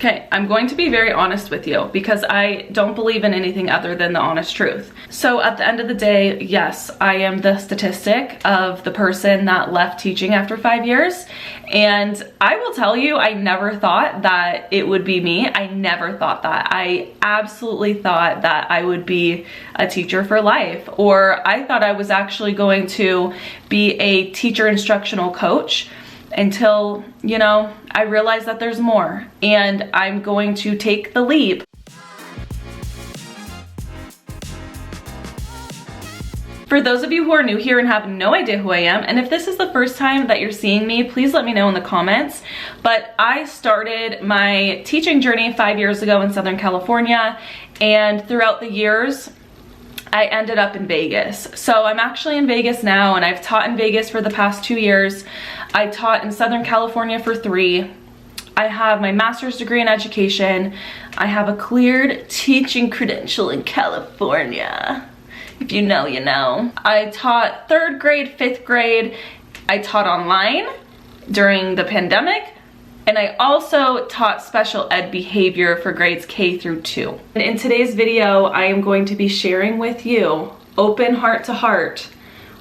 Okay, I'm going to be very honest with you because I don't believe in anything other than the honest truth. So at the end of the day, yes, I am the statistic of the person that left teaching after 5 years. And I will tell you, I never thought that it would be me. I never thought that. I absolutely thought that I would be a teacher for life, or I thought I was actually going to be a teacher instructional coach until, you know, I realized that there's more, and I'm going to take the leap. For those of you who are new here and have no idea who I am, and if this is the first time that you're seeing me, please let me know in the comments. But I started my teaching journey 5 years ago in Southern California, and throughout the years, I ended up in Vegas. So I'm actually in Vegas now, and I've taught in Vegas for the past 2 years. I taught in Southern California for 3. I have my master's degree in education. I have a cleared teaching credential in California. If you know, you know. I taught 3rd grade, 5th grade. I taught online during the pandemic. And I also taught special ed behavior for grades K through 2. And in today's video, I am going to be sharing with you, open heart to heart,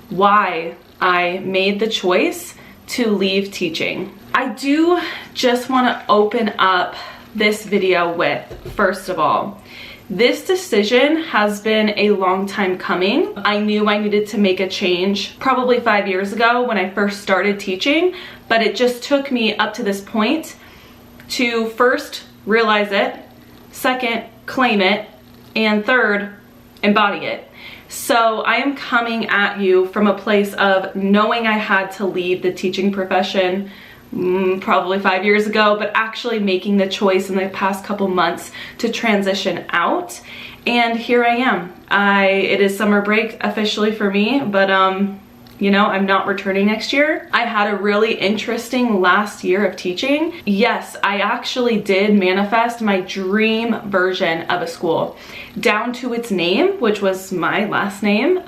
why I made the choice to leave teaching. I do just want to open up this video with, first of all, this decision has been a long time coming. I knew I needed to make a change probably 5 years ago when I first started teaching, but it just took me up to this point to first realize it, second, claim it, and third, embody it. So I am coming at you from a place of knowing I had to leave the teaching profession probably 5 years ago, but actually making the choice in the past couple months to transition out. And here I am. It is summer break officially for me, but you know, I'm not returning next year. I had a really interesting last year of teaching. Yes, I actually did manifest my dream version of a school, down to its name, which was my last name,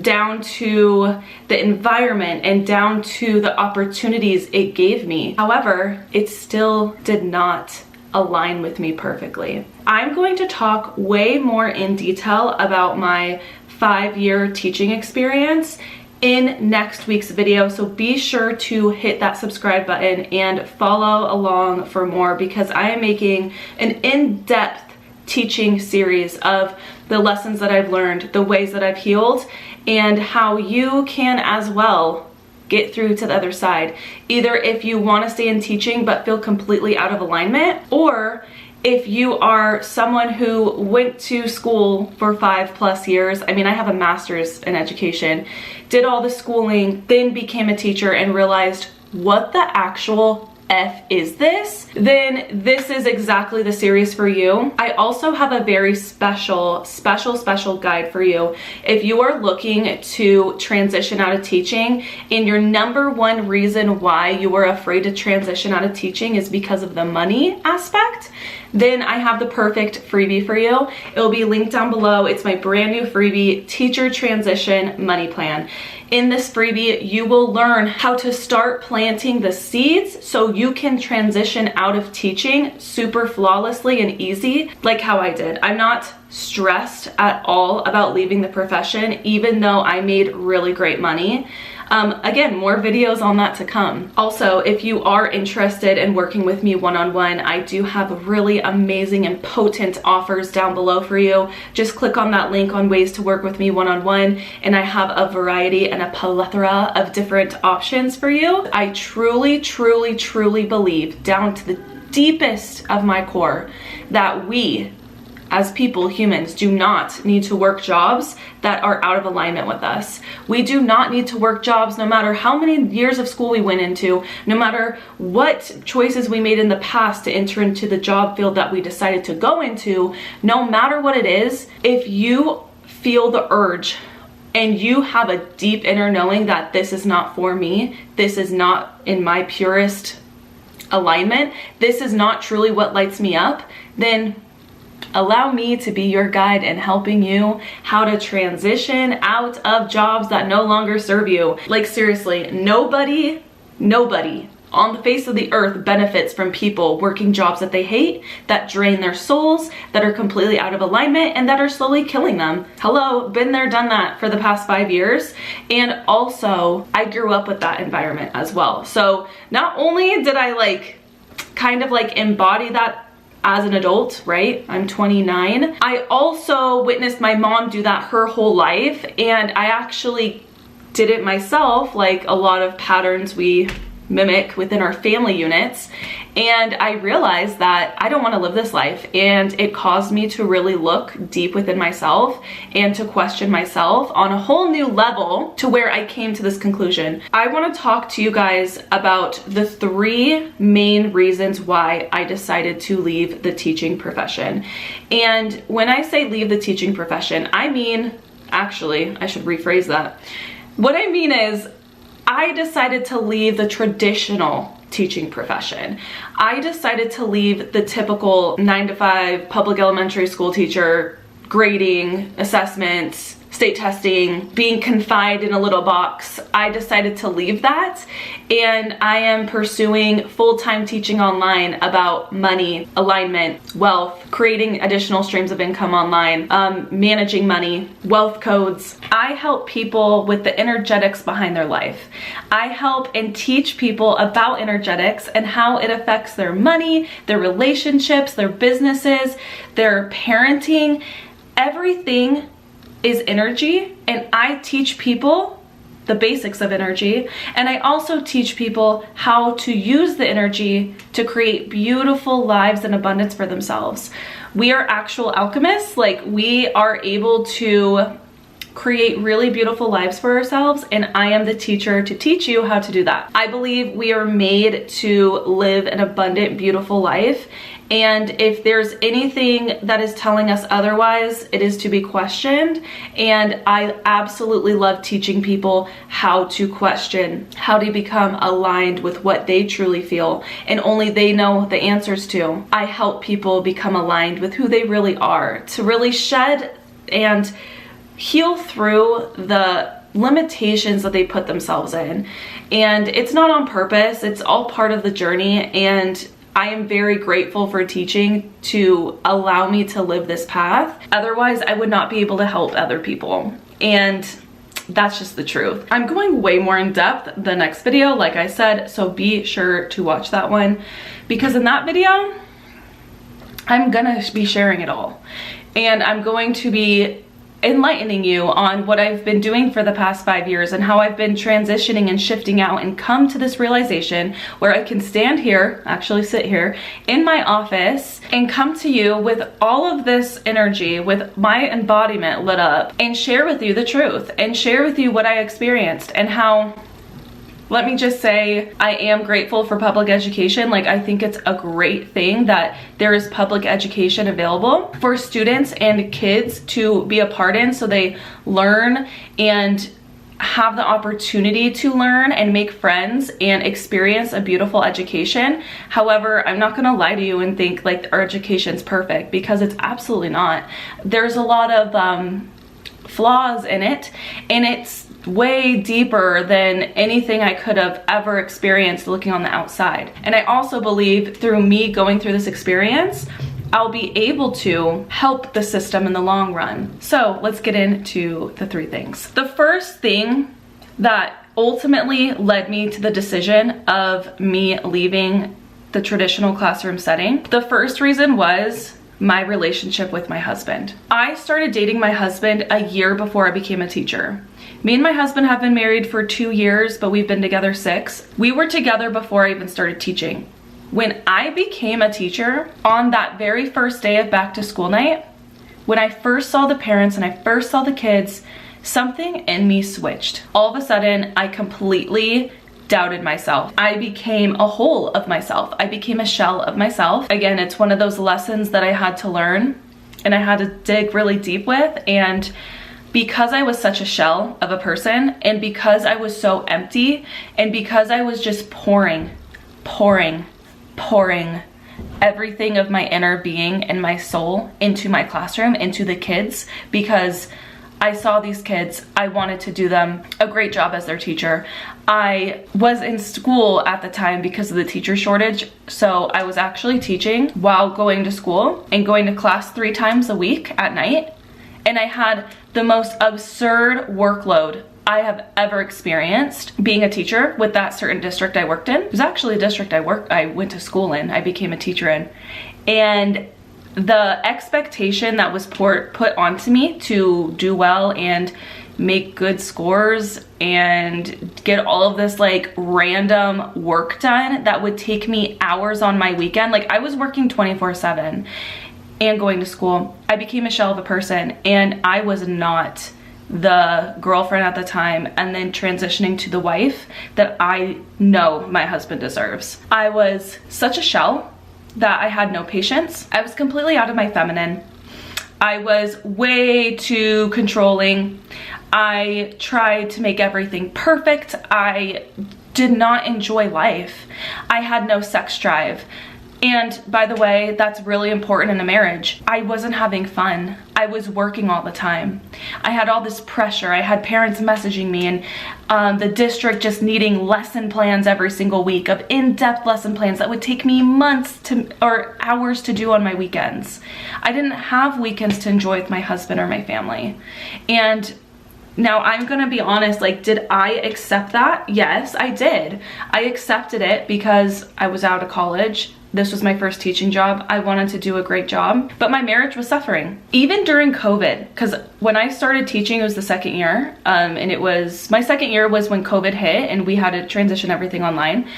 down to the environment, and down to the opportunities it gave me. However, it still did not align with me perfectly. I'm going to talk way more in detail about my 5-year teaching experience in next week's video, so be sure to hit that subscribe button and follow along for more, because I am making an in-depth teaching series of the lessons that I've learned, the ways that I've healed, and how you can as well get through to the other side. Either if you want to stay in teaching but feel completely out of alignment, or if you are someone who went to school for 5+ years, I mean, I have a master's in education, did all the schooling, then became a teacher and realized, what the actual F is this? Then this is exactly the series for you. I also have a very special guide for you. If you are looking to transition out of teaching, and your #1 reason why you are afraid to transition out of teaching is because of the money aspect, then I have the perfect freebie for you. It will be linked down below. It's my brand new freebie, Teacher Transition Money Plan. In this freebie, you will learn how to start planting the seeds so you can transition out of teaching super flawlessly and easy, like how I did. I'm not stressed at all about leaving the profession, even though I made really great money. Again, more videos on that to come. Also, if you are interested in working with me one-on-one, I do have really amazing and potent offers down below for you. Just click on that link on ways to work with me one-on-one, and I have a variety and a plethora of different options for you. I truly believe, down to the deepest of my core, that we as people, humans, do not need to work jobs that are out of alignment with us. We do not need to work jobs no matter how many years of school we went into, no matter what choices we made in the past to enter into the job field that we decided to go into. No matter what it is, if you feel the urge and you have a deep inner knowing that this is not for me, this is not in my purest alignment, this is not truly what lights me up, then allow me to be your guide in helping you how to transition out of jobs that no longer serve you. Like, seriously, nobody on the face of the earth benefits from people working jobs that they hate, that drain their souls, that are completely out of alignment, and that are slowly killing them. Hello, been there, done that for the past 5 years. And also, I grew up with that environment as well. So not only did I kind of embody that as an adult, right? I'm 29. I also witnessed my mom do that her whole life, and I actually did it myself, like a lot of patterns we mimic within our family units. And I realized that I don't want to live this life, and it caused me to really look deep within myself and to question myself on a whole new level, to where I came to this conclusion. I want to talk to you guys about the 3 main reasons why I decided to leave the teaching profession. And when I say leave the teaching profession, I mean, actually, I should rephrase that. What I mean is, I decided to leave the traditional teaching profession. I decided to leave the typical 9-to-5 public elementary school teacher, grading, assessments, state testing, being confined in a little box. I decided to leave that, and I am pursuing full-time teaching online about money, alignment, wealth, creating additional streams of income online, managing money, wealth codes. I help people with the energetics behind their life. I help and teach people about energetics and how it affects their money, their relationships, their businesses, their parenting. Everything is energy, and I teach people the basics of energy, and I also teach people how to use the energy to create beautiful lives and abundance for themselves. We are actual alchemists. We are able to create really beautiful lives for ourselves, and I am the teacher to teach you how to do that. I believe we are made to live an abundant, beautiful life, and if there's anything that is telling us otherwise, it is to be questioned. And I absolutely love teaching people how to question, how to become aligned with what they truly feel and only they know the answers to. I help people become aligned with who they really are, to really shed and heal through the limitations that they put themselves in. And it's not on purpose, it's all part of the journey, and I am very grateful for teaching to allow me to live this path. Otherwise, I would not be able to help other people. And that's just the truth. I'm going way more in depth the next video, like I said, so be sure to watch that one, because in that video, I'm gonna be sharing it all. And I'm going to be enlightening you on what I've been doing for the past 5 years and how I've been transitioning and shifting out and come to this realization where I can stand here, actually sit here in my office and come to you with all of this energy, with my embodiment lit up, and share with you the truth and share with you what I experienced and how. Let me just say, I am grateful for public education. I think it's a great thing that there is public education available for students and kids to be a part in, so they learn and have the opportunity to learn and make friends and experience a beautiful education. However, I'm not gonna lie to you and think our education's perfect, because it's absolutely not. There's a lot of flaws in it, and it's way deeper than anything I could have ever experienced looking on the outside. And I also believe through me going through this experience, I'll be able to help the system in the long run. So let's get into the 3 things. The first thing that ultimately led me to the decision of me leaving the traditional classroom setting, the first reason was my relationship with my husband. I started dating my husband a year before I became a teacher. Me and my husband have been married for 2 years, but we've been together 6. We were together before I even started teaching. When I became a teacher, on that very first day of back to school night, when I first saw the parents and I first saw the kids, something in me switched. All of a sudden, I completely doubted myself. I became a whole of myself. I became a shell of myself. Again, it's one of those lessons that I had to learn and I had to dig really deep with. And because I was such a shell of a person, and because I was so empty, and because I was just pouring everything of my inner being and my soul into my classroom, into the kids, because I saw these kids. I wanted to do them a great job as their teacher. I was in school at the time because of the teacher shortage. So I was actually teaching while going to school and going to class 3 times a week at night. And I had the most absurd workload I have ever experienced being a teacher with that certain district I worked in. It was actually a district I went to school in. I became a teacher in. And the expectation that was put onto me to do well and make good scores and get all of this like random work done that would take me hours on my weekend. Like I was working 24/7 and going to school. I became a shell of a person, and I was not the girlfriend at the time, and then transitioning to the wife that I know my husband deserves. I was such a shell that I had no patience. I was completely out of my feminine. I was way too controlling. I tried to make everything perfect. I did not enjoy life. I had no sex drive. And by the way, that's really important in a marriage. I wasn't having fun. I was working all the time. I had all this pressure. I had parents messaging me, and the district just needing lesson plans every single week, of in-depth lesson plans that would take me months or hours to do on my weekends. I didn't have weekends to enjoy with my husband or my family. And now I'm gonna be honest, like, did I accept that? Yes, I did. I accepted it because I was out of college. This was my first teaching job. I wanted to do a great job, but my marriage was suffering. Even during COVID, because when I started teaching, it was the second year, and it was, my second year was when COVID hit and we had to transition everything online.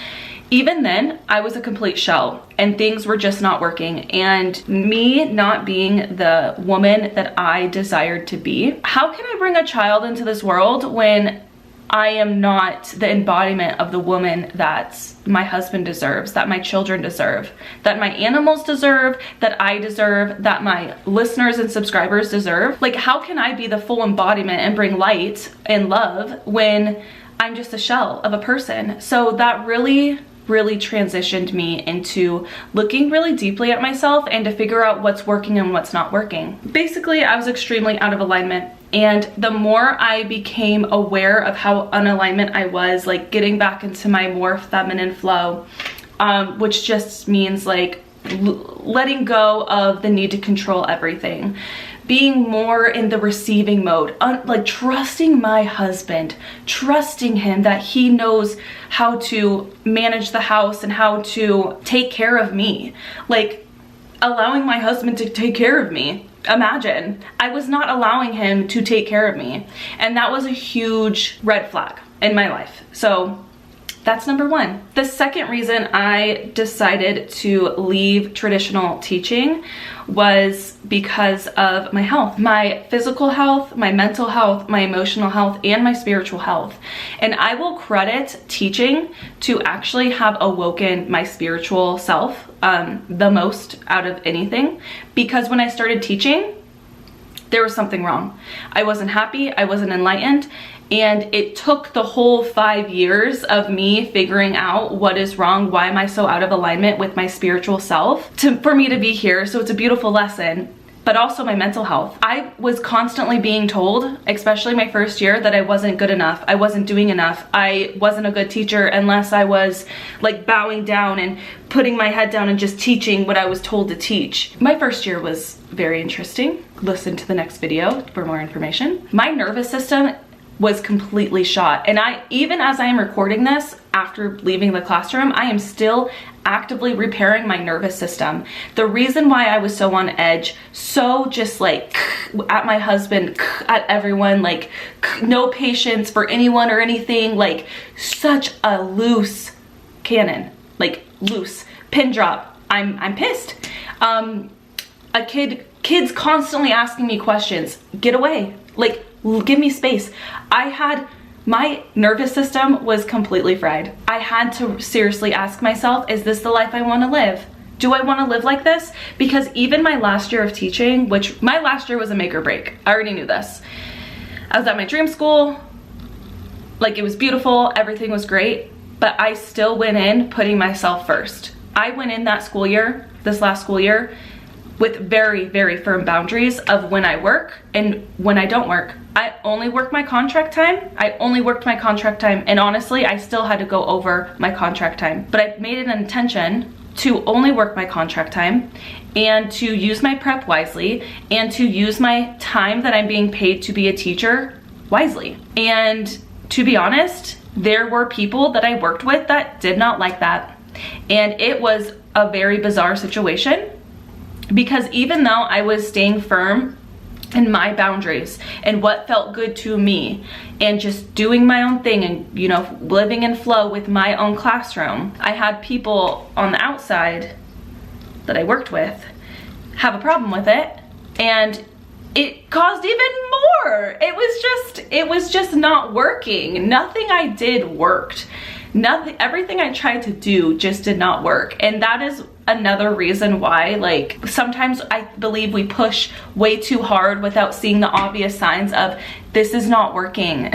Even then, I was a complete shell and things were just not working. And me not being the woman that I desired to be, how can I bring a child into this world when I am not the embodiment of the woman that my husband deserves, that my children deserve, that my animals deserve, that I deserve, that my listeners and subscribers deserve? Like, how can I be the full embodiment and bring light and love when I'm just a shell of a person? So that really transitioned me into looking really deeply at myself and to figure out what's working and what's not working. Basically, I was extremely out of alignment. And the more I became aware of how unalignment I was, like getting back into my more feminine flow, which just means like letting go of the need to control everything, being more in the receiving mode, like trusting my husband, trusting him that he knows how to manage the house and how to take care of me, like allowing my husband to take care of me. Imagine, I was not allowing him to take care of me, and that was a huge red flag in my life. So that's number one. The second reason I decided to leave traditional teaching was because of my health, my physical health, my mental health, my emotional health, and my spiritual health. And I will credit teaching to actually have awoken my spiritual self the most out of anything, because when I started teaching, there was something wrong. I wasn't happy, I wasn't enlightened, and it took the whole 5 years of me figuring out what is wrong, why am I so out of alignment with my spiritual self, for me to be here. So it's a beautiful lesson, but also my mental health. I was constantly being told, especially my first year, that I wasn't good enough, I wasn't doing enough, I wasn't a good teacher unless I was like bowing down and putting my head down and just teaching what I was told to teach. My first year was very interesting. Listen to the next video for more information. My nervous system was completely shot, and even as I am recording this after leaving the classroom, I am still actively repairing my nervous system. The reason why I was so on edge, so just like at my husband, at everyone, like no patience for anyone or anything, like such a loose cannon, like loose pin drop. I'm pissed. Kids constantly asking me questions. Get away, like give me space. My nervous system was completely fried. I had to seriously ask myself, is this the life I want to live? Do I want to live like this? Because even my last year of teaching, which my last year was a make or break, I already knew this. I was at my dream school, like it was beautiful, everything was great, but I still went in putting myself first. I went in that school year, this last school year, with very, very firm boundaries of when I work and when I don't work. I only work my contract time. I only worked my contract time, and honestly, I still had to go over my contract time. But I made an intention to only work my contract time and to use my prep wisely and to use my time that I'm being paid to be a teacher wisely. And to be honest, there were people that I worked with that did not like that. And it was a very bizarre situation, because even though I was staying firm in my boundaries and what felt good to me and just doing my own thing and, you know, living in flow with my own classroom, I had people on the outside that I worked with have a problem with it, and it caused even more. It was just not working. Nothing I did worked. Everything I tried to do just did not work. And that is another reason why, like, sometimes I believe we push way too hard without seeing the obvious signs of this is not working.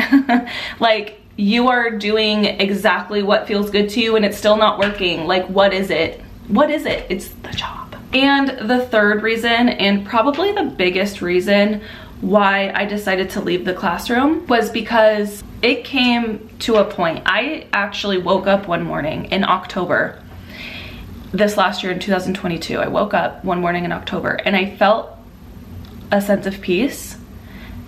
Like, you are doing exactly what feels good to you and it's still not working. Like, what is it? What is it? It's the job. And the third reason, and probably the biggest reason why I decided to leave the classroom, was because it came to a point. I actually woke up one morning in October, this last year in 2022. I woke up one morning in October and I felt a sense of peace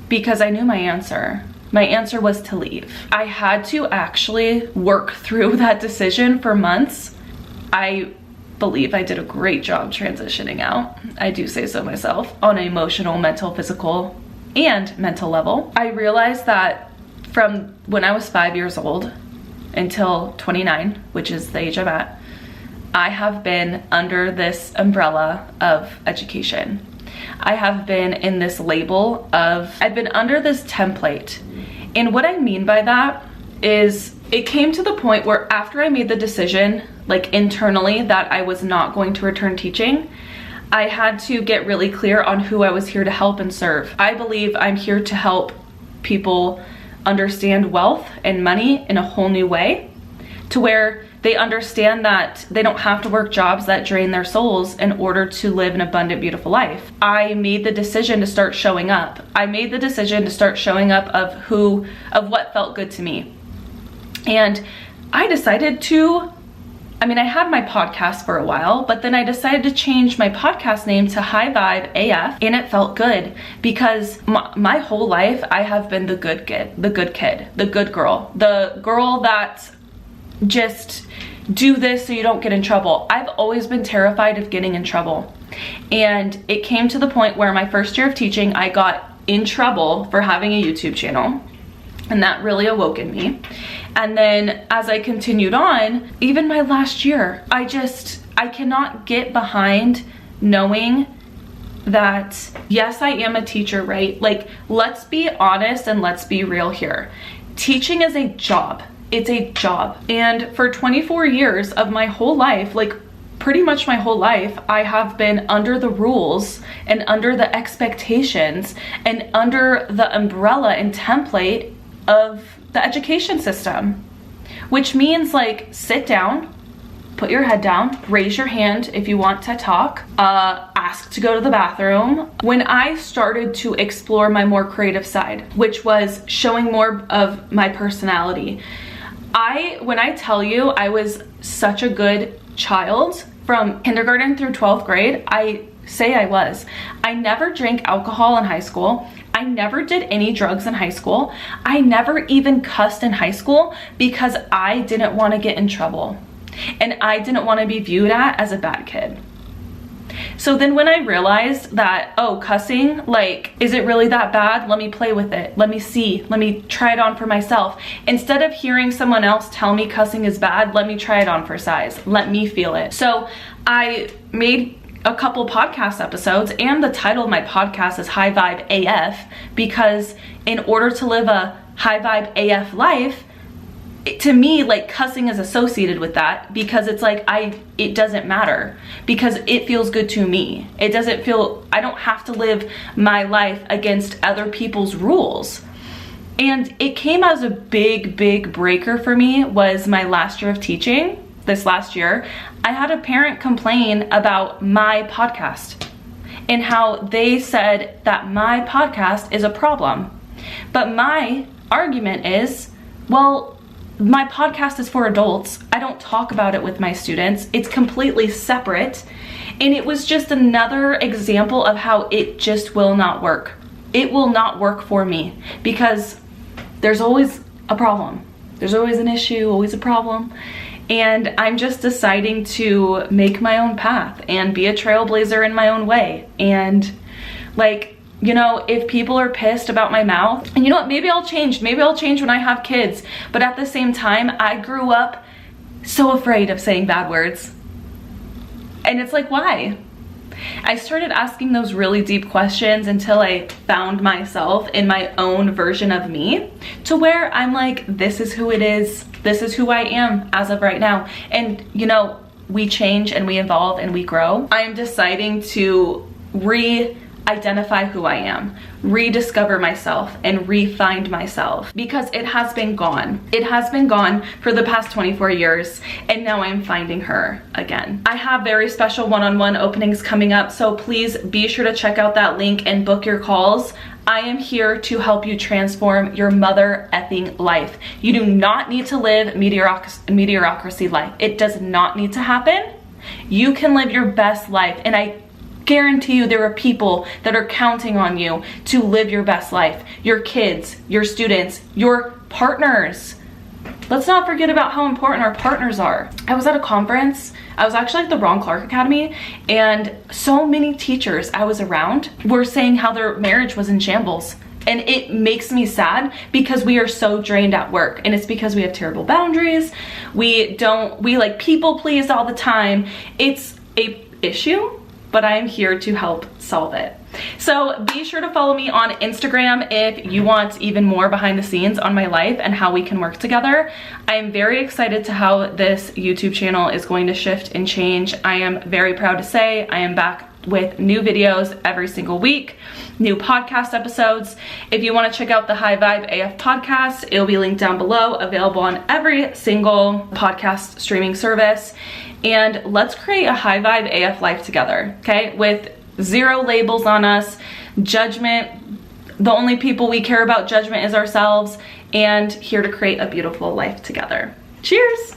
because I knew my answer. My answer was to leave. I had to actually work through that decision for months. I believe I did a great job transitioning out. I do say so myself, on an emotional, mental, physical, and mental level. I realized that from when I was 5 years old until 29, which is the age I'm at, I have been under this umbrella of education. I have been in this label of, I've been under this template. And what I mean by that is, it came to the point where after I made the decision, like internally, that I was not going to return teaching, I had to get really clear on who I was here to help and serve. I believe I'm here to help people understand wealth and money in a whole new way, to where they understand that they don't have to work jobs that drain their souls in order to live an abundant, beautiful life. I made the decision to start showing up. I made the decision to start showing up of what felt good to me. And I decided to, I had my podcast for a while, but then I decided to change my podcast name to High Vibe AF, and it felt good because my whole life I have been the good kid, the good girl, the girl that just do this so you don't get in trouble. I've always been terrified of getting in trouble. And it came to the point where my first year of teaching, I got in trouble for having a YouTube channel. And that really awoke in me. And then as I continued on, even my last year, I cannot get behind knowing that, yes, I am a teacher, right? Like, let's be honest and let's be real here. Teaching is a job. It's a job. And for 24 years of my whole life, like pretty much my whole life, I have been under the rules and under the expectations and under the umbrella and template of the education system, which means, like, sit down, put your head down, raise your hand if you want to talk, ask to go to the bathroom. When I started to explore my more creative side, which was showing more of my personality, when I tell you I was such a good child from kindergarten through 12th grade, I say I was. I never drank alcohol in high school. I never did any drugs in high school. I never even cussed in high school because I didn't want to get in trouble. And I didn't want to be viewed as a bad kid. So then when I realized that, oh, cussing, like, is it really that bad? Let me play with it. Let me see. Let me try it on for myself. Instead of hearing someone else tell me cussing is bad, let me try it on for size. Let me feel it. So I made a couple podcast episodes, and the title of my podcast is High Vibe AF, because in order to live a high vibe AF life, to me, like, cussing is associated with that, because it's like, it doesn't matter because it feels good to me. I don't have to live my life against other people's rules. And it came as a big breaker for me was my last year of teaching. This last year, I had a parent complain about my podcast. in how they said that my podcast is a problem. But my argument is, well, my podcast is for adults. I don't talk about it with my students. It's completely separate. And it was just another example of how it just will not work. It will not work for me because there's always a problem. There's always an issue, always a problem. And I'm just deciding to make my own path and be a trailblazer in my own way. And like, you know, if people are pissed about my mouth, and you know what, maybe I'll change. Maybe I'll change when I have kids. But at the same time, I grew up so afraid of saying bad words. And it's like, why? I started asking those really deep questions until I found myself in my own version of me, to where I'm like, this is who it is. This is who I am as of right now. And you know, we change and we evolve and we grow. I'm deciding to re-identify who I am, rediscover myself, and re-find myself, because it has been gone. It has been gone for the past 24 years, and now I'm finding her again. I have very special one-on-one openings coming up, so please be sure to check out that link and book your calls. I am here to help you transform your mother effing life. You do not need to live mediocrity life. It does not need to happen. You can live your best life, and I guarantee you there are people that are counting on you to live your best life. Your kids, your students, your partners. Let's not forget about how important our partners are. I was at a conference. I was actually at the Ron Clark Academy, and so many teachers I was around were saying how their marriage was in shambles. And it makes me sad because we are so drained at work, and it's because we have terrible boundaries. We like people please all the time. It's a issue, but I am here to help solve it. So be sure to follow me on Instagram if you want even more behind the scenes on my life and how we can work together. I am very excited to how this YouTube channel is going to shift and change. I am very proud to say I am back with new videos every single week, new podcast episodes. If you want to check out the High Vibe AF podcast, it'll be linked down below, available on every single podcast streaming service. And let's create a High Vibe AF life together, okay? With zero labels on us, judgment. The only people we care about judgment is ourselves, and here to create a beautiful life together. Cheers!